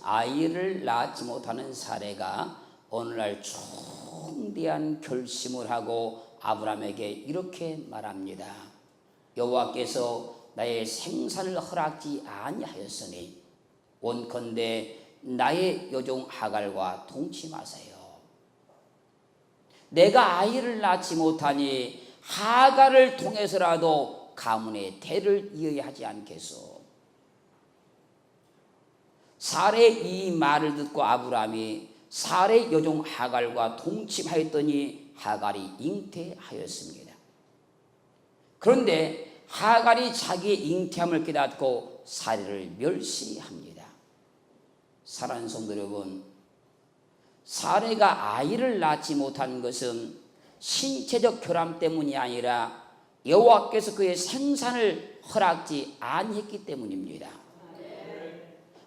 아이를 낳지 못하는 사례가 오늘날 중대한 결심을 하고 아브라함에게 이렇게 말합니다. 여호와께서 나의 생산을 허락지 아니하였으니 원컨대 나의 여종 하갈과 동침하세요. 내가 아이를 낳지 못하니 하갈을 통해서라도 가문의 대를 이어야 하지 않겠소. 사레의 이 말을 듣고 아브라함이 사레의 여종 하갈과 동침하였더니 하갈이 잉태하였습니다. 그런데 하갈이 자기의 잉태함을 깨닫고 사레를 멸시합니다. 사랑하는 성도 여러분, 사레가 아이를 낳지 못한 것은 신체적 결함 때문이 아니라 여호와께서 그의 생산을 허락지 아니했기 때문입니다.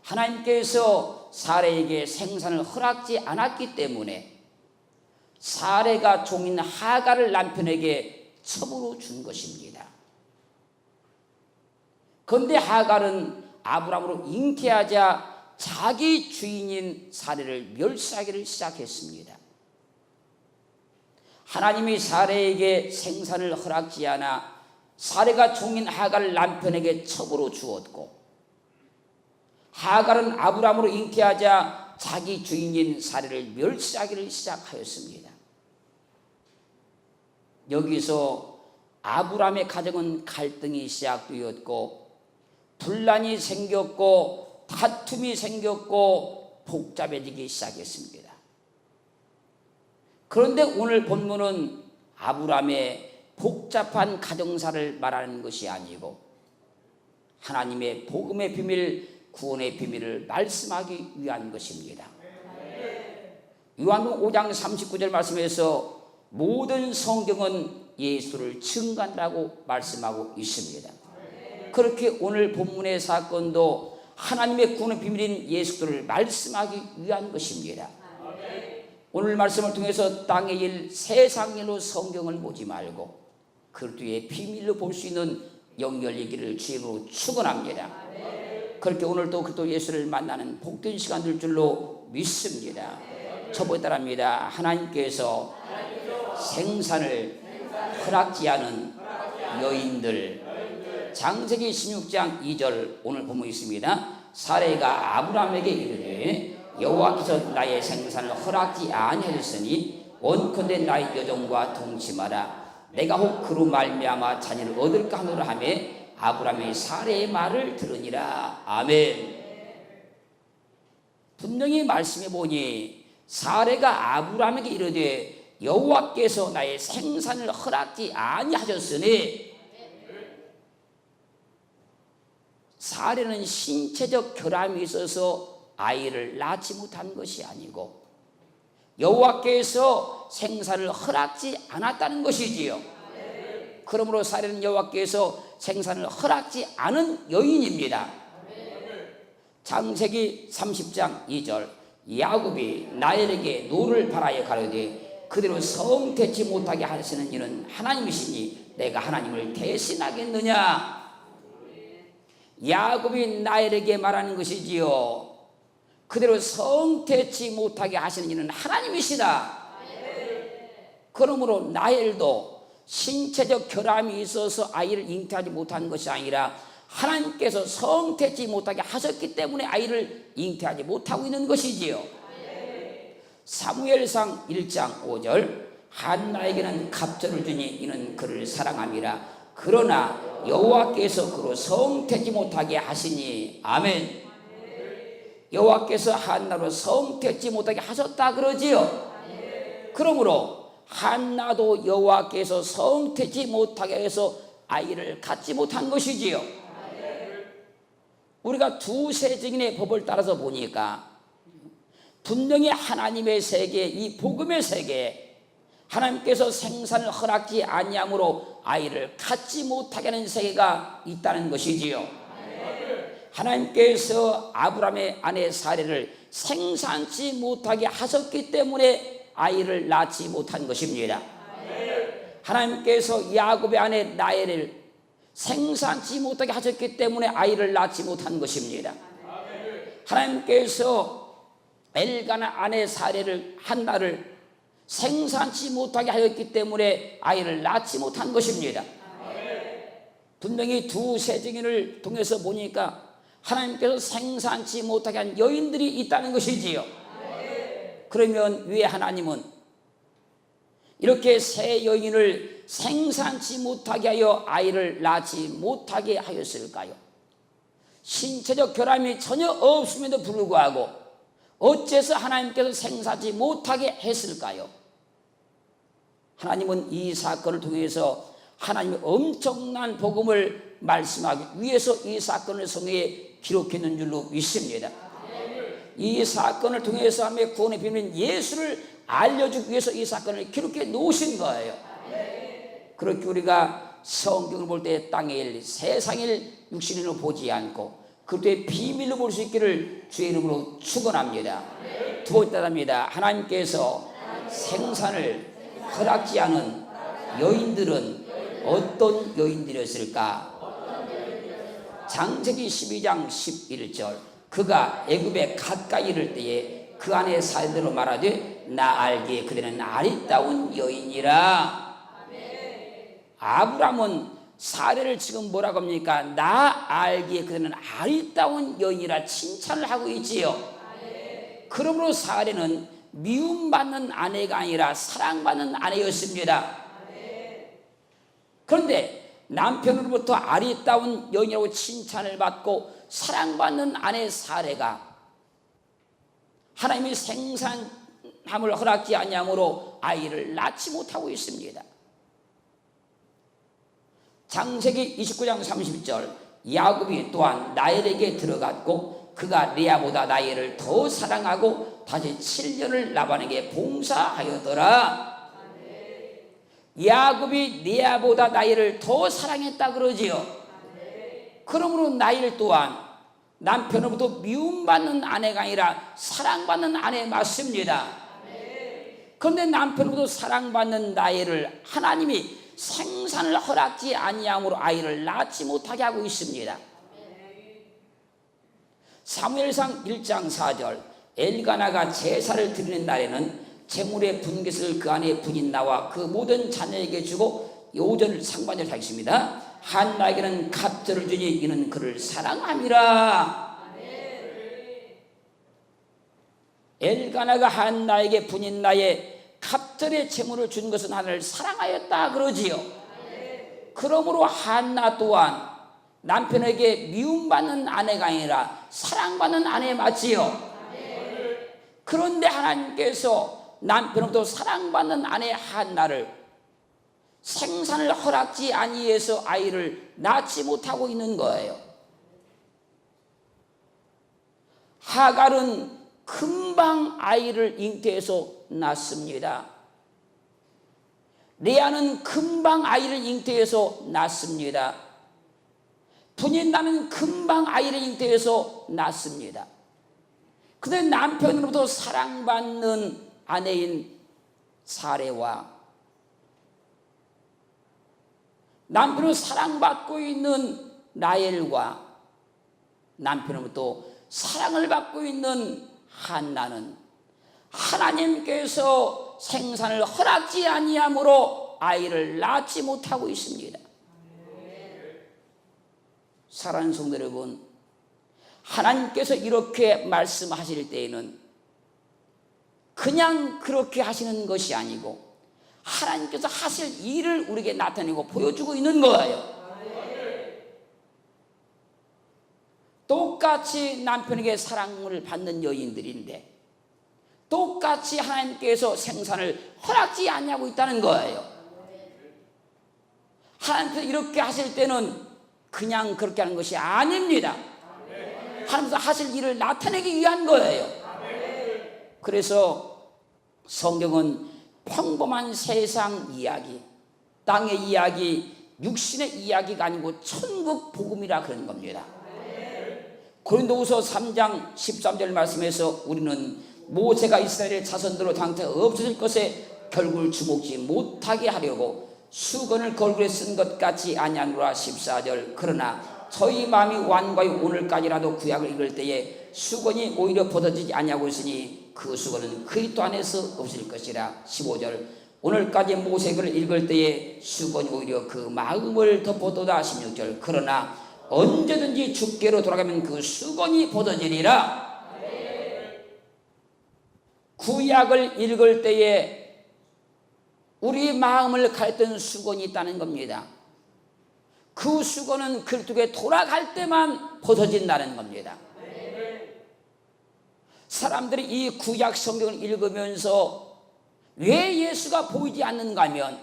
하나님께서 사레에게 생산을 허락지 않았기 때문에 사레가 종인 하갈을 남편에게 첩으로 준 것입니다. 그런데 하갈은 아브라함으로 잉태하자 자기 주인인 사레를 멸시하기를 시작했습니다. 하나님이 사레에게 생산을 허락지 않아 사레가 종인 하갈을 남편에게 첩으로 주었고, 하갈은 아브라함으로 잉태하자 자기 주인인 사레를 멸시하기를 시작하였습니다. 여기서 아브라함의 가정은 갈등이 시작되었고, 분란이 생겼고, 다툼이 생겼고, 복잡해지기 시작했습니다. 그런데 오늘 본문은 아브라함의 복잡한 가정사를 말하는 것이 아니고 하나님의 복음의 비밀, 구원의 비밀을 말씀하기 위한 것입니다. 요한복음 5장 39절 말씀에서 모든 성경은 예수를 증거한다고 말씀하고 있습니다. 그렇게 오늘 본문의 사건도 하나님의 구원의 비밀인 예수를 말씀하기 위한 것입니다. 오늘 말씀을 통해서 땅의 일, 세상 일로 성경을 보지 말고 그리스도의 비밀로 볼 수 있는 영열이기를 주님으로 축원합니다. 그렇게 오늘도 그리스도 예수를 만나는 복된 시간 될 줄로 믿습니다. 저보에 따릅니다. 하나님께서 생산을 허락지 않은 여인들, 창세기 16장 2절 오늘 본문이 있습니다. 사레가 아브라함에게 이르되 여호와께서 나의 생산을 허락지 아니하였으니 원컨대 나의 여종과 동침하라. 내가 혹 그로 말미암아 자녀를 얻을까 하노라 하며 아브라함이 사레의 말을 들으니라. 아멘. 분명히 말씀해 보니 사레가 아브라함에게 이르되 여호와께서 나의 생산을 허락지 아니하셨으니, 사레는 신체적 결함이 있어서 아이를 낳지 못한 것이 아니고 여호와께서 생산을 허락지 않았다는 것이지요. 그러므로 사레는 여호와께서 생산을 허락지 않은 여인입니다. 창세기 30장 2절 야곱이 라헬에게 노를 바라여 가로되 그대로 성되지 못하게 하시는 이는 하나님이시니 내가 하나님을 대신하겠느냐. 야곱이 라헬에게 말하는 것이지요. 그대로 성되지 못하게 하시는 이는 하나님이시다. 그러므로 라헬도 신체적 결함이 있어서 아이를 잉태하지 못한 것이 아니라 하나님께서 성되지 못하게 하셨기 때문에 아이를 잉태하지 못하고 있는 것이지요. 사무엘상 1장 5절 한나에게는 갑절을 주니 이는 그를 사랑함이라. 그러나 여호와께서 그로 성되지 못하게 하시니. 아멘. 여호와께서 한나로 성되지 못하게 하셨다 그러지요. 그러므로 한나도 여호와께서 성되지 못하게 해서 아이를 갖지 못한 것이지요. 우리가 두세 증인의 법을 따라서 보니까 분명히 하나님의 세계, 이 복음의 세계에 하나님께서 생산을 허락지 아니함으로 아이를 갖지 못하게 하는 세계가 있다는 것이지요. 하나님께서 아브라함의 아내 사레를 생산치 못하게 하셨기 때문에 아이를 낳지 못한 것입니다. 하나님께서 야곱의 아내 라헬을 생산치 못하게 하셨기 때문에 아이를 낳지 못한 것입니다. 하나님께서 엘가나 아내 사례를 한나를 생산치 못하게 하였기 때문에 아이를 낳지 못한 것입니다. 분명히 두 세증인을 통해서 보니까 하나님께서 생산치 못하게 한 여인들이 있다는 것이지요. 그러면 왜 하나님은 이렇게 세 여인을 생산치 못하게 하여 아이를 낳지 못하게 하였을까요? 신체적 결함이 전혀 없음에도 불구하고 어째서 하나님께서 생산치 못하게 했을까요? 하나님은 이 사건을 통해서 하나님의 엄청난 복음을 말씀하기 위해서 이 사건을 성경에 기록했는 줄로 믿습니다. 이 사건을 통해서 하나님의 구원의 비밀인 예수를 알려주기 위해서 이 사건을 기록해 놓으신 거예요. 그렇게 우리가 성경을 볼 때 땅의 일, 세상일 육신으로 보지 않고 그때의 비밀로 볼 수 있기를 주의 이름으로 축원합니다. 두 번째입니다. 하나님께서 생산을 허락지 않은 여인들은 어떤 여인들이었을까? 창세기 12장 11절 그가 애굽에 가까이 이를 때에 그 안에 사연대로 말하되 나 알기에 그대는 아리따운 여인이라. 아브람은 사례를 지금 뭐라고 합니까? 나 알기에 그대는 아리따운 여인이라 칭찬을 하고 있지요. 그러므로 사례는 미움받는 아내가 아니라 사랑받는 아내였습니다. 그런데 남편으로부터 아리따운 여인이라고 칭찬을 받고 사랑받는 아내 사례가 하나님이 생산함을 허락지 아니함으로 아이를 낳지 못하고 있습니다. 창세기 29장 30절 야곱이 또한 라헬에게 들어갔고 그가 레아보다 라헬을 더 사랑하고 다시 7년을 라반에게 봉사하였더라. 야곱이 레아보다 라헬을 더 사랑했다 그러지요. 그러므로 라헬 또한 남편으로부터 미움받는 아내가 아니라 사랑받는 아내 맞습니다. 그런데 남편으로부터 사랑받는 라헬을 하나님이 생산을 허락지 아니함으로 아이를 낳지 못하게 하고 있습니다. 사무엘상 1장 4절 엘가나가 제사를 드리는 날에는 제물의 분깃을 그 안에 분인 나와 그 모든 자녀에게 주고 5절 상반절 하겠습니다. 한나에게는 갑절을 주니 이는 그를 사랑함이라. 엘가나가 한나에게 분인 나에 갑절의 제물을 준 것은 하나님을 사랑하였다 그러지요. 그러므로 한나 또한 남편에게 미움받는 아내가 아니라 사랑받는 아내 맞지요. 그런데 하나님께서 남편으로부터 사랑받는 아내 한나를 생산을 허락지 아니해서 아이를 낳지 못하고 있는 거예요. 하갈은 금방 아이를 잉태해서 낳습니다. 레아는 금방 아이를 잉태해서 낳습니다. 분인나는 금방 아이를 잉태해서 낳습니다. 그런데 남편으로부터 사랑받는 아내인 사레와 남편으로 사랑받고 있는 라헬과 남편으로부터 사랑을 받고 있는 한나는 하나님께서 생산을 허락지 아니함으로 아이를 낳지 못하고 있습니다. 사랑하는 성도 여러분, 하나님께서 이렇게 말씀하실 때에는 그냥 그렇게 하시는 것이 아니고 하나님께서 하실 일을 우리에게 나타내고 보여주고 있는 거예요. 똑같이 남편에게 사랑을 받는 여인들인데 똑같이 하나님께서 생산을 허락지 않냐고 있다는 거예요. 하나님께서 이렇게 하실 때는 그냥 그렇게 하는 것이 아닙니다. 하나님께서 하실 일을 나타내기 위한 거예요. 그래서 성경은 평범한 세상 이야기, 땅의 이야기, 육신의 이야기가 아니고 천국 복음이라 그런 겁니다. 고린도후서 3장 13절 말씀에서 우리는 모세가 이스라엘의 자손들로 당대 없어질 것에 결국을 주목지 못하게 하려고 수건을 걸그레 쓴 것 같이 아니하노라. 14절 그러나 저희 마음이 완고하여 오늘까지라도 구약을 읽을 때에 수건이 오히려 벗어지지 아니하고 있으니 그 수건은 그리스도 안에서 없을 것이라. 15절 오늘까지 모세글을 읽을 때에 수건이 오히려 그 마음을 덮어도다. 16절 그러나 언제든지 주께로 돌아가면 그 수건이 벗어지리라. 구약을 읽을 때에 우리 마음을 가렸던 수건이 있다는 겁니다. 그 수건은 그리스도께 돌아갈 때만 벗어진다는 겁니다. 사람들이 이 구약 성경을 읽으면서 왜 예수가 보이지 않는가 하면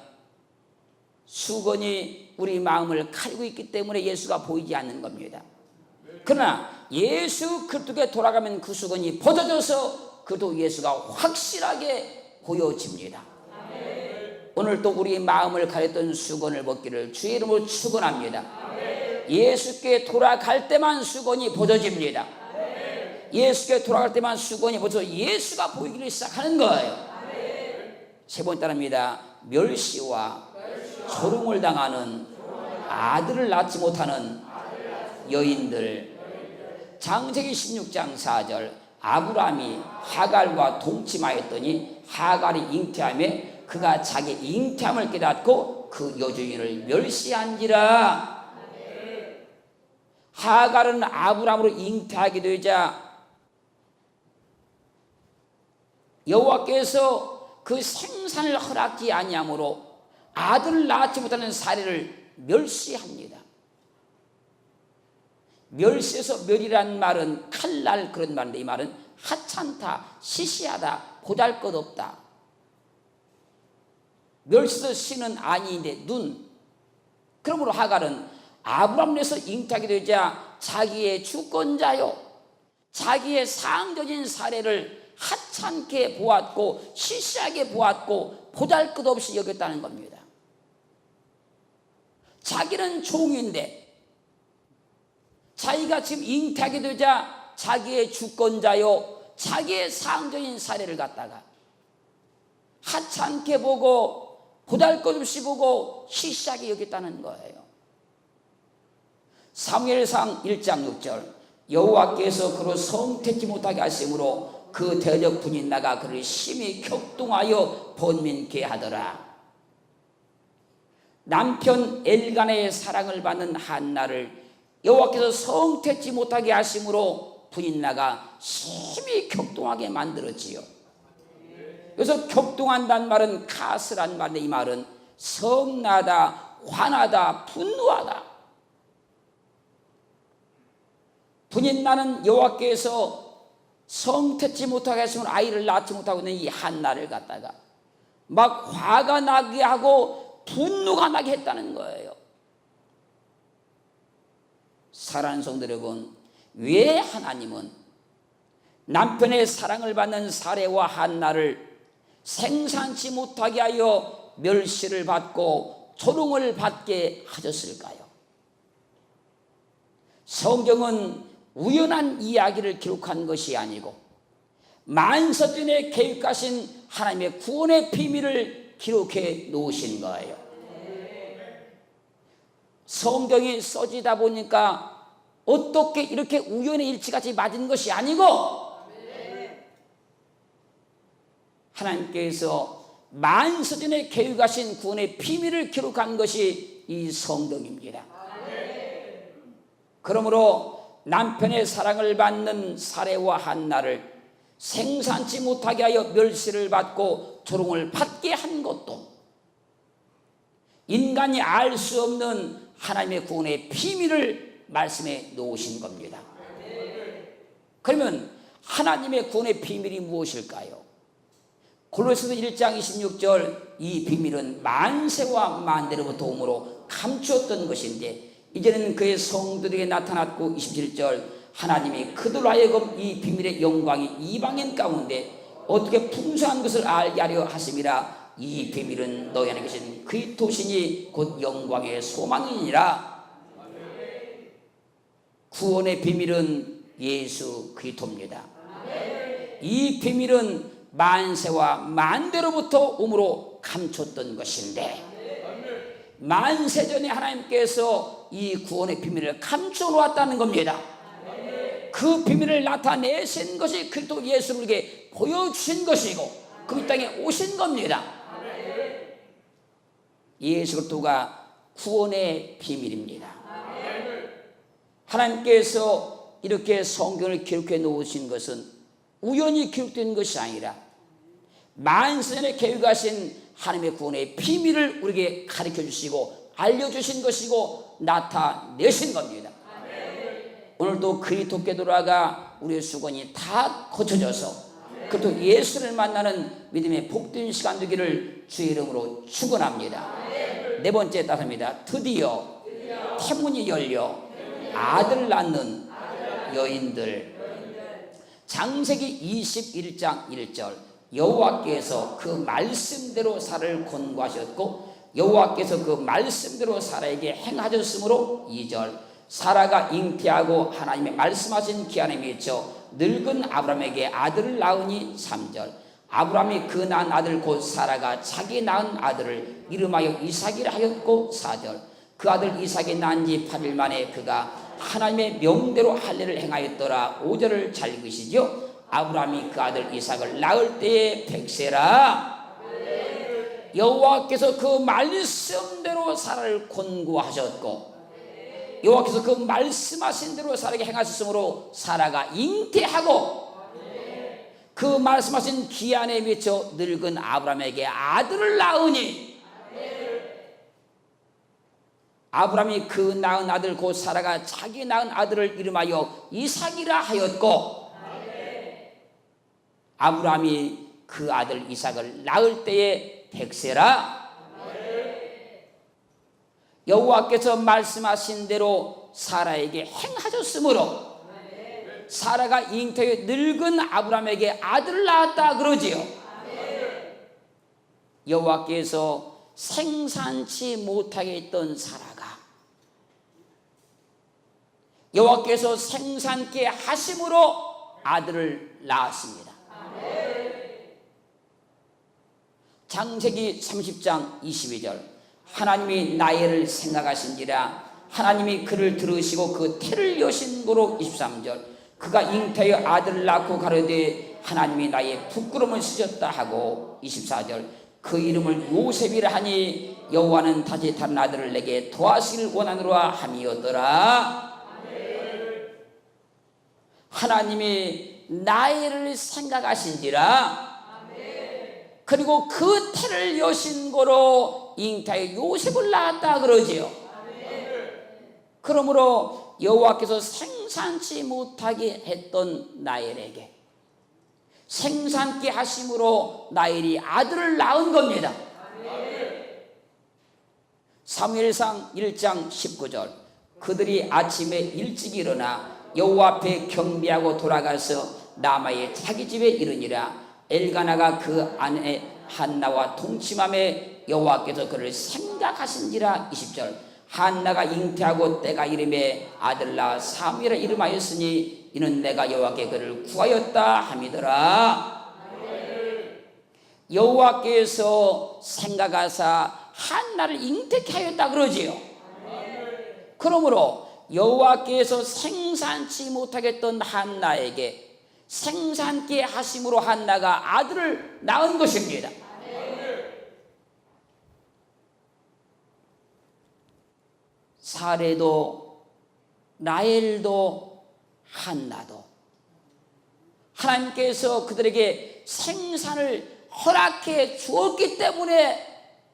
수건이 우리 마음을 가리고 있기 때문에 예수가 보이지 않는 겁니다. 그러나 예수 그리스도께 돌아가면 그 수건이 벗어져서 그도 예수가 확실하게 보여집니다. 오늘 또 우리 마음을 가렸던 수건을 벗기를 주의 이름으로 축원합니다. 예수께 돌아갈 때만 수건이 벗어집니다. 예수께 돌아갈 때만 수건이 벗어져 예수가 보이기를 시작하는 거예요. 세 번째입니다. 멸시와 조롱을 당하는 아들을 낳지 못하는 여인들. 창세기 16장 4절 아브라함이 하갈과 동침하였더니 하갈이 잉태함에 그가 자기 잉태함을 깨닫고 그 여주인을 멸시한지라. 하갈은 아브라함으로 잉태하게 되자 여호와께서 그 생산을 허락지 아니하므로 아들을 낳지 못하는 사례를 멸시합니다. 멸시에서 멸이란 말은 칼날 그런 말인데 이 말은 하찮다, 시시하다, 보잘것없다. 멸시에서 시는 아니인데 눈. 그러므로 하갈은 아브라함에서 잉태하게 되자 자기의 주권자요, 자기의 상적인 사례를 하찮게 보았고 시시하게 보았고 보잘것없이 여겼다는 겁니다. 자기는 종인데 자기가 지금 잉태하게 되자 자기의 주권자요 자기의 상적인 사례를 갖다가 하찮게 보고 보잘것없이 보고 시시하게 여겼다는 거예요. 사무엘상 1장 6절 여호와께서 그로 성태치 못하게 하심으로 그 대적 분이 나가 그를 심히 격동하여 번민케 하더라. 남편 엘간의 사랑을 받는 한나를 여호와께서 성태치 못하게 하심으로 부인 나가 심히 격동하게 만들었지요. 그래서 격동한다는 말은 카스란 말인데 이 말은 성나다, 화나다, 분노하다. 부인 나는 여호와께서 성태치 못하게 하시면 아이를 낳지 못하고 있는 이 한나를 갖다가 막 화가 나게 하고 분노가 나게 했다는 거예요. 사랑하는 성도 여러분, 왜 하나님은 남편의 사랑을 받는 사례와 한나를 생산치 못하게 하여 멸시를 받고 조롱을 받게 하셨을까요? 성경은 우연한 이야기를 기록한 것이 아니고 만세전에 계획하신 하나님의 구원의 비밀을 기록해 놓으신 거예요. 성경이 써지다 보니까 어떻게 이렇게 우연의 일치같이 맞은 것이 아니고 하나님께서 만세전에 계획하신 구원의 비밀을 기록한 것이 이 성경입니다. 그러므로 남편의 사랑을 받는 사례와 한나를 생산치 못하게 하여 멸시를 받고 조롱을 받게 한 것도 인간이 알 수 없는 하나님의 구원의 비밀을 말씀해 놓으신 겁니다. 그러면 하나님의 구원의 비밀이 무엇일까요? 골로새서 1장 26절 이 비밀은 만세와 만대로부터 오므로 감추었던 것인데 이제는 그의 성도들에게 나타났고 27절 하나님이 그들로 하여금 이 비밀의 영광이 이방인 가운데 어떻게 풍성한 것을 알게 하려 하심이라. 이 비밀은 너희 안에 계신 그리스도시니 곧 영광의 소망이니라. 구원의 비밀은 예수 그리스도입니다. 이 비밀은 만세와 만대로부터 오므로 감췄던 것인데 만세전에 하나님께서 이 구원의 비밀을 감춰 놓았다는 겁니다. 그 비밀을 나타내신 것이 그리스도 예수를 우리에게 보여주신 것이고 그 이 땅에 오신 겁니다. 예수 그리스도가 구원의 비밀입니다. 하나님께서 이렇게 성경을 기록해 놓으신 것은 우연히 기록된 것이 아니라 만세전에 계획하신 하나님의 구원의 비밀을 우리에게 가르쳐 주시고 알려주신 것이고 나타내신 겁니다. 오늘도 그리스도께 돌아가 우리의 수건이 다 고쳐져서 그리고 예수를 만나는 믿음의 복된 시간 되기를 주의 이름으로 축원합니다. 네 번째 따릅니다. 드디어 태문이 열려 아들 낳는 여인들. 창세기 21장 1절 여호와께서 그 말씀대로 사라를 권고하셨고 여호와께서 그 말씀대로 사라에게 행하셨으므로 2절 사라가 잉태하고 하나님의 말씀하신 기한에 미쳐 늙은 아브라함에게 아들을 낳으니 3절 아브라함이 그 낳은 아들 곧 사라가 자기 낳은 아들을 이름하여 이삭이라 하였고 4절 그 아들 이삭이 낳은 지 8일 만에 그가 하나님의 명대로 할례를 행하였더라. 5절을 잘 읽으시죠. 아브라함이 그 아들 이삭을 낳을 때에 100세라. 여호와께서 그 말씀대로 사라를 권고하셨고 여호와께서 그 말씀하신 대로 사라에게 행하셨으므로 사라가 잉태하고 그 말씀하신 기한에 미쳐 늙은 아브라함에게 아들을 낳으니 아브라함이 그 낳은 아들 곧 사라가 자기 낳은 아들을 이름하여 이삭이라 하였고 아브라함이 그 아들 이삭을 낳을 때에 100세라. 여호와께서 말씀하신 대로 사라에게 행하셨으므로 사라가 잉태해 늙은 아브라함에게 아들을 낳았다 그러지요. 여호와께서 생산치 못하게 했던 사라가 여호와께서 생산케 하심으로 아들을 낳았습니다. 창세기 30장 22절 하나님이 나이를 생각하신지라 하나님이 그를 들으시고 그 태를 여신 거로 23절 그가 잉태하여 아들을 낳고 가로되 하나님이 나의 부끄러움을 씻었다 하고 24절 그 이름을 요셉이라 하니 여호와는 다시 다른 아들을 내게 더하시기를 원하노라 함이었더라. 하나님이 나이를 생각하신지라 그리고 그 태를 여신 거로 잉태하여 요셉을 낳았다 그러지요. 그러므로 여호와께서 생산치 못하게 했던 나엘에게 생산케 하심으로 나엘이 아들을 낳은 겁니다. 사무엘상 1장 19절 그들이 아침에 일찍 일어나 여호와 앞에 경배하고 돌아가서 라마의 자기 집에 이르니라. 엘가나가 그 아내 한나와 동침함에 여호와께서 그를 생각하신지라. 20절 한나가 잉태하고 때가 이름에 아들 낳아 사무엘이라 이름하였으니 이는 내가 여호와께 그를 구하였다 함이더라. 여호와께서 생각하사 한나를 잉태케 하였다 그러지요. 그러므로 여호와께서 생산치 못하겠던 한나에게 생산케 하심으로 한나가 아들을 낳은 것입니다. 사레도 라헬도 한나도 하나님께서 그들에게 생산을 허락해 주었기 때문에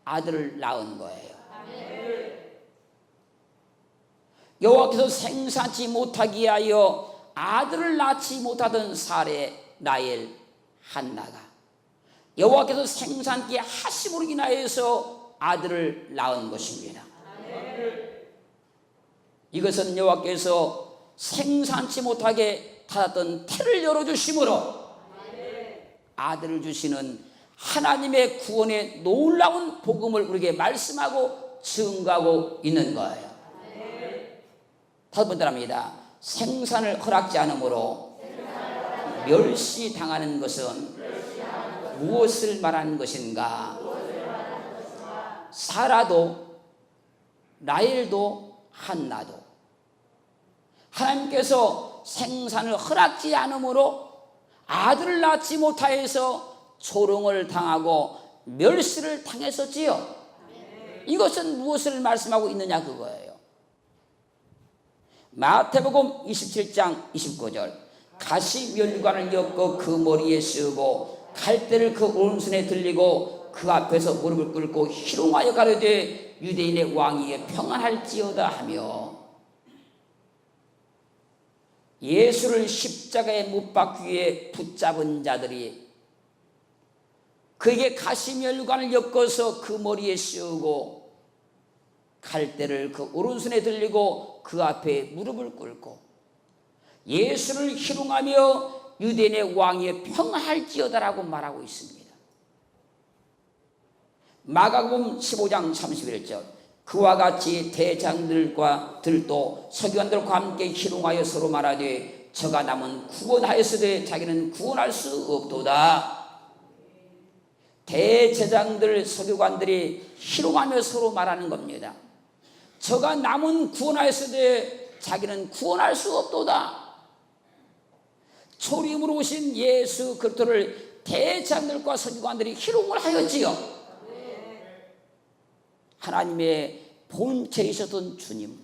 아들을 낳은 거예요. 여호와께서 생산치 못하게 하여 아들을 낳지 못하던 사레 라헬 한나가 여호와께서 생산케 하심으로 인하여서 아들을 낳은 것입니다. 이것은 여호와께서 생산치 못하게 닫았던 태를 열어주심으로 아들을 주시는 하나님의 구원의 놀라운 복음을 우리에게 말씀하고 증거하고 있는 거예요. 다섯 번째 합니다. 생산을 허락지 않으므로 멸시당하는 것은 무엇을 말하는 것인가? 사라도 라헬도 한나도 하나님께서 생산을 허락지 않으므로 아들을 낳지 못하여서 조롱을 당하고 멸시를 당했었지요. 이것은 무엇을 말씀하고 있느냐 그거예요. 마태복음 27장 29절 가시 면류관을 엮어 그 머리에 씌우고 칼대를 그 오른손에 들리고 그 앞에서 무릎을 꿇고 희롱하여 가로되 유대인의 왕위에 평안할지어다 하며, 예수를 십자가에 못 박기 위해 붙잡은 자들이 그에게 가시면류관을 엮어서 그 머리에 씌우고 칼대를 그 오른손에 들리고 그 앞에 무릎을 꿇고 예수를 희롱하며 유대인의 왕위에 평안할지어다라고 말하고 있습니다. 마가복음 15장 31절 그와 같이 대장들과 들도 서기관들과 함께 희롱하여 서로 말하되 저가 남은 구원하였으되 자기는 구원할 수 없도다. 대제장들 서기관들이 희롱하며 서로 말하는 겁니다. 저가 남은 구원하였으되 자기는 구원할 수 없도다. 초림으로 오신 예수 그리스도를 대제장들과 서기관들이 희롱을 하였지요. 하나님의 본체이셨던 주님,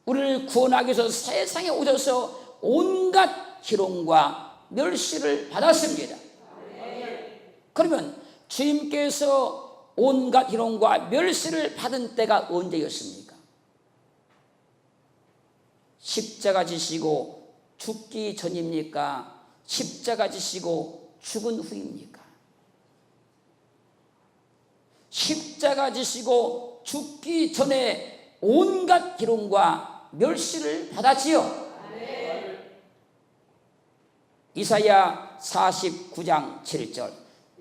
우리를 구원하기 위해서 세상에 오셔서 온갖 희롱과 멸시를 받았습니다. 그러면 주님께서 온갖 희롱과 멸시를 받은 때가 언제였습니까? 십자가 지시고 죽기 전입니까? 십자가 지시고 죽은 후입니까? 십자가 지시고 죽기 전에 온갖 희롱과 멸시를 받았지요. 이사야 49장 7절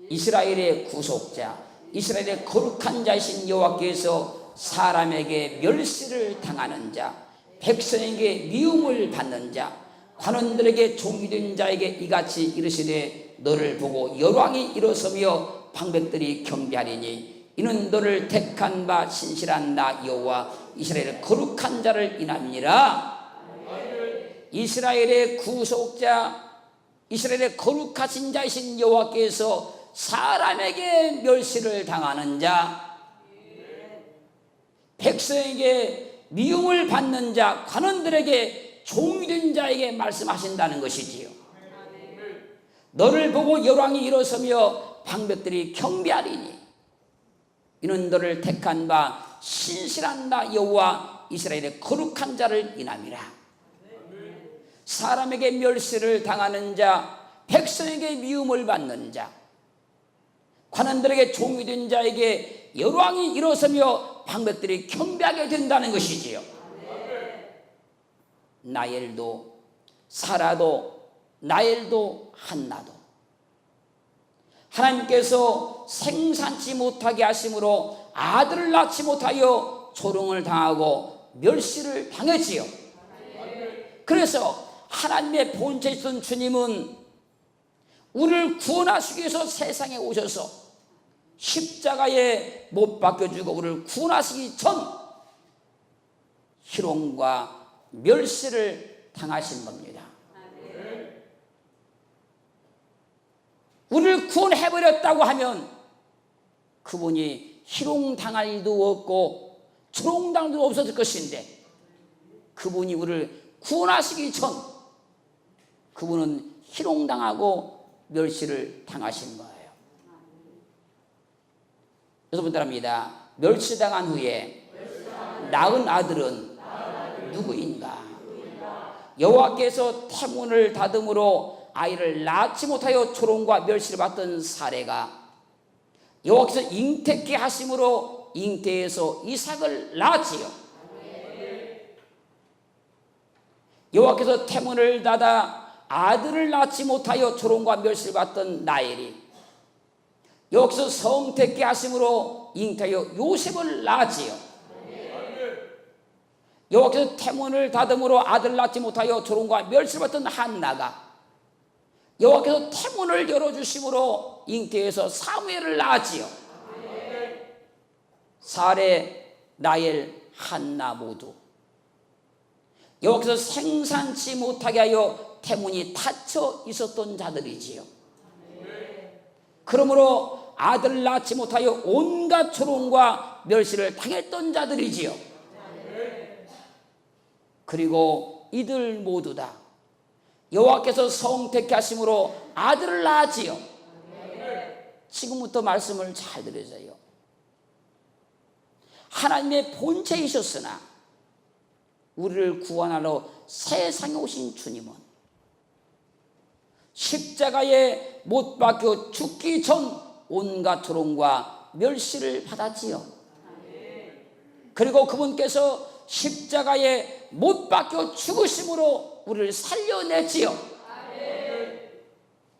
이스라엘의 구속자, 이스라엘의 거룩한 자이신 여호와께서 사람에게 멸시를 당하는 자, 백성에게 미움을 받는 자, 관원들에게 종이 된 자에게 이같이 이르시되 너를 보고 열왕이 일어서며 방백들이 경배하리니 이는 너를 택한 바 신실한 나 여호와 이스라엘의 거룩한 자를 인함이니라. 이스라엘의 구속자, 이스라엘의 거룩하신 자이신 여호와께서 사람에게 멸시를 당하는 자, 백성에게 미움을 받는 자, 관원들에게 종이 된 자에게 말씀하신다는 것이지요. 너를 보고 열왕이 일어서며 방백들이 경배하리니 이는 너를 택한 바 신실한 나 여호와 이스라엘의 거룩한 자를 인함이라. 사람에게 멸시를 당하는 자, 백성에게 미움을 받는 자, 관원들에게 종이 된 자에게 열왕이 일어서며 방백들이 경배하게 된다는 것이지요. 나엘도 사라도 나엘도 한나도 하나님께서 생산치 못하게 하심으로 아들을 낳지 못하여 조롱을 당하고 멸시를 당했지요. 그래서 하나님의 본체에 있던 주님은 우리를 구원하시기 위해서 세상에 오셔서 십자가에 못 박혀주고 우리를 구원하시기 전 희롱과 멸시를 당하신 겁니다. 우리를 구원해버렸다고 하면 그분이 희롱당할 일도 없고 조롱당할 일도 없었을 것인데, 그분이 우리를 구원하시기 전 그분은 희롱당하고 멸시를 당하신 거예요. 여러분 따라합니다. 멸시당한 후에 낳은 아들은 누구인가? 여호와께서 태문을 닫음으로 아이를 낳지 못하여 조롱과 멸시를 받던 사례가 여호와께서 잉태케 하심으로 잉태해서 이삭을 낳았지요. 여호와께서 태문을 닫아 아들을 낳지 못하여 조롱과 멸시를 받던 나엘이 여호와께서 성택케 하심으로 잉태하여 요셉을 낳았지요. 여호와께서 태문을 닫음으로 아들을 낳지 못하여 조롱과 멸시를 받던 한나가 여호와께서 태문을 열어주심으로 잉태해서 사무엘을 낳았지요. 사레, 나엘, 한나 모두 여기서 생산치 못하게 하여 태문이 닫혀 있었던 자들이지요. 그러므로 아들을 낳지 못하여 온갖 조롱과 멸시를 당했던 자들이지요. 그리고 이들 모두 다 여호와께서 성택케 하심으로 아들을 낳았지요. 지금부터 말씀을 잘 들으세요. 하나님의 본체이셨으나 우리를 구원하러 세상에 오신 주님은 십자가에 못 박혀 죽기 전 온갖 조롱과 멸시를 받았지요. 그리고 그분께서 십자가에 못 박혀 죽으심으로 우리를 살려냈지요.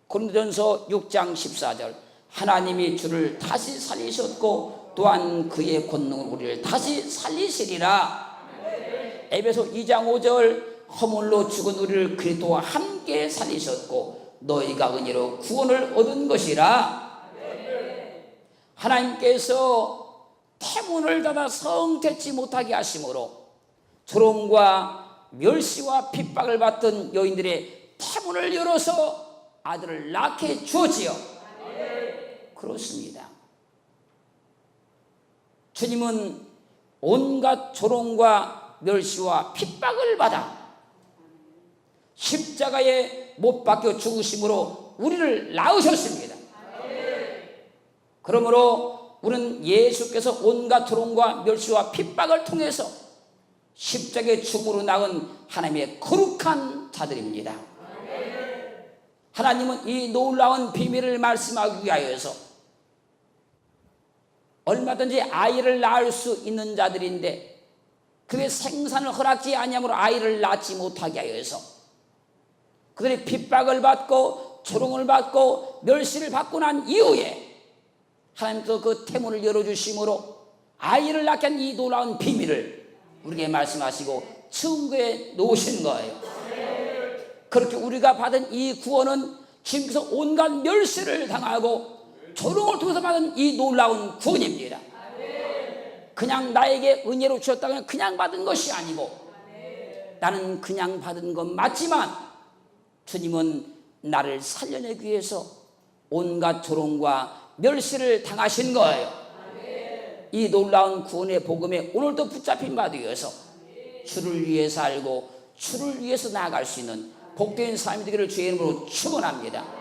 고린도전서 6장 14절 하나님이 주를 다시 살리셨고 또한 그의 권능으로 우리를 다시 살리시리라. 에베소 2장 5절 허물로 죽은 우리를 그리스도와 함께 살리셨고 너희가 은혜로 구원을 얻은 것이라. 하나님께서 태문을 닫아 성택지 못하게 하심으로 조롱과 멸시와 핍박을 받던 여인들의 태문을 열어서 아들을 낳게 주었지요. 그렇습니다. 주님은 온갖 조롱과 멸시와 핍박을 받아 십자가에 못 박혀 죽으심으로 우리를 낳으셨습니다. 그러므로 우리는 예수께서 온갖 조롱과 멸시와 핍박을 통해서 십자가의 죽음으로 낳은 하나님의 거룩한 자들입니다. 하나님은 이 놀라운 비밀을 말씀하기 위하여서 얼마든지 아이를 낳을 수 있는 자들인데 그의 생산을 허락지 아니함으로 아이를 낳지 못하게 하여서 그들이 핍박을 받고 조롱을 받고 멸시를 받고 난 이후에 하나님께서 그 태문을 열어주심으로 아이를 낳게 한 이 놀라운 비밀을 우리에게 말씀하시고 증거해 놓으신 거예요. 그렇게 우리가 받은 이 구원은 주님께서 온갖 멸시를 당하고 조롱을 통해서 받은 이 놀라운 구원입니다. 그냥 나에게 은혜로 주셨다고 그냥 받은 것이 아니고 나는 그냥 받은 건 맞지만 주님은 나를 살려내기 위해서 온갖 조롱과 멸시를 당하신 거예요. 이 놀라운 구원의 복음에 오늘도 붙잡힌 바 되어서 주를 위해 살고 주를 위해서 나아갈 수 있는 복된 삶이 되기를 주의 이름으로 축원합니다.